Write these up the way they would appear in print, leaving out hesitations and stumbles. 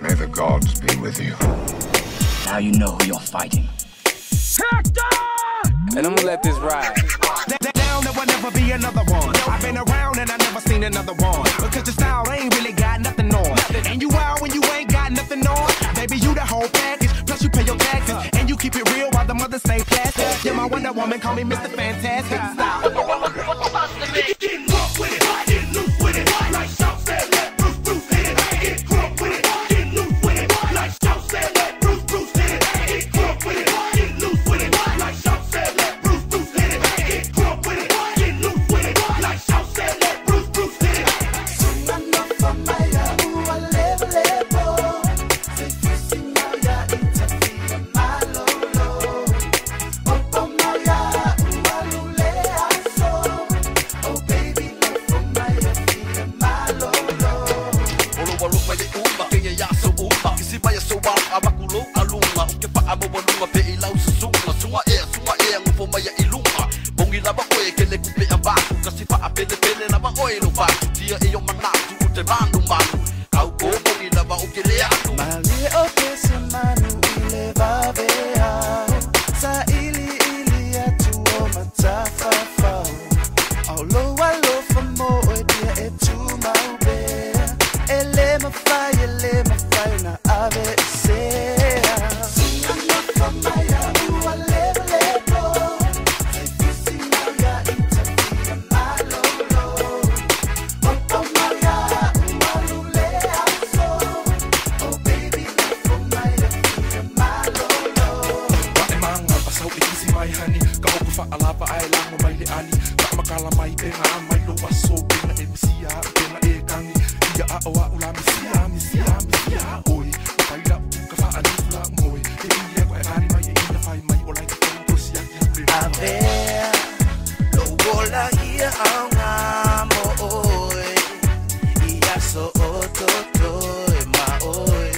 May the gods be with you. Now you know who you're fighting. Hector! And I'm gonna let this ride. Down, there will never be another one. I've been around and I never seen another one. Because your style ain't really got nothing on. And you out when you ain't got nothing on. Baby, you the whole package. Plus you pay your taxes. And you keep it real while the mothers stay plastic. You're my Wonder Woman, call me Mr. Fantastic. Stop. Get rough with it, get loose with it. Like South said, let Bruce hit it. Get crunk with it, get loose with it. Like South said, let Bruce hit it. Get crunk with it, get loose with it. Like South said, let Bruce hit it. Get crunk with it, get loose with it. Like South said, let Bruce hit it. Sumano famaya uwalevo levo. Sefisi maya itafia malolo. Opo maya uwalule aso. Oh baby no famaya fia malolo. Olo walu maya uma kaya ya so uma. Isi maya so wa abakulo aluma. Uke pa amo waluma pe ilau susuma. Suma ngufo maya iluma. Bongi laba oe kele kupe abaku. Kasi pa apele pele laba oe no vaku. Tia iyo manatu ute manu manu. Kau ko bongi laba uke leanu. Mali oke semanu ile babea. Sa ili atuo matafafa. Aulo walo famo dia etu maube. Ele mafai na ave sea. Sumano famaya uwalevo levo. Sefisi maya itafia malolo. Opo maya uwalule aso. Oh baby no famaya fia malolo. Mga pasaw ikisi may hani. Kaupo fa alapa ay lang may liani. Tak makala may penga may luwas so pina emsia pina ekangi. Iya awa ula misia. Oi, paila kafaan ula moy. Iya ko ekani may ina fay may olay ko siya ya. Ave lo wola ia ang amo oi. Ia so ototo e maoi.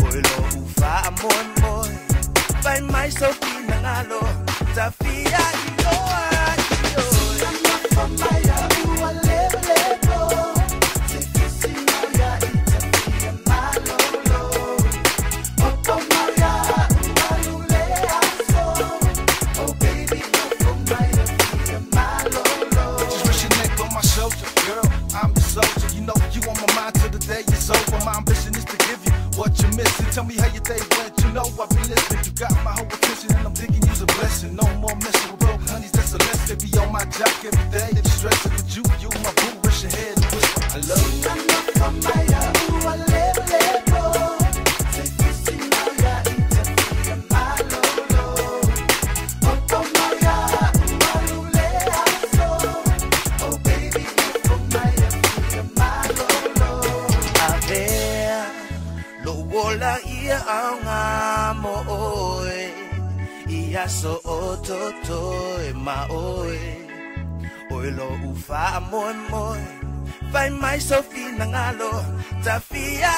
Oi lo ufa amon moy. Vai mais so pinangalo. Tafia io io. Sumano famaya uwalevo levo. Sefisi maya itafia malolo. Opo maya uwalule aso. Oh baby no famaya fia malolo. Just rest your neck on my shoulder, girl. I'm your soldier. You know you on my mind till the day is over. My ambition is to give you what you're missing. Tell me how your day went. You know I've been listening. You got my whole attention, and I'm thinking you's a blessing. No more messing with broke honeys. That's a lesson. Be on my jock every day. They stressing with you my boo. Rest your head and whisper, I love you. Sumano famaya uwalevo levo. Sefisi maya itafia malolo. Opo maya uwalule aso. Oh baby no famaya fia malolo. Ave lo wola ia ang amo oi. Ia so ototo e maoi. Oi lo ufa moy moy. Vai mais so finangalo. Tafia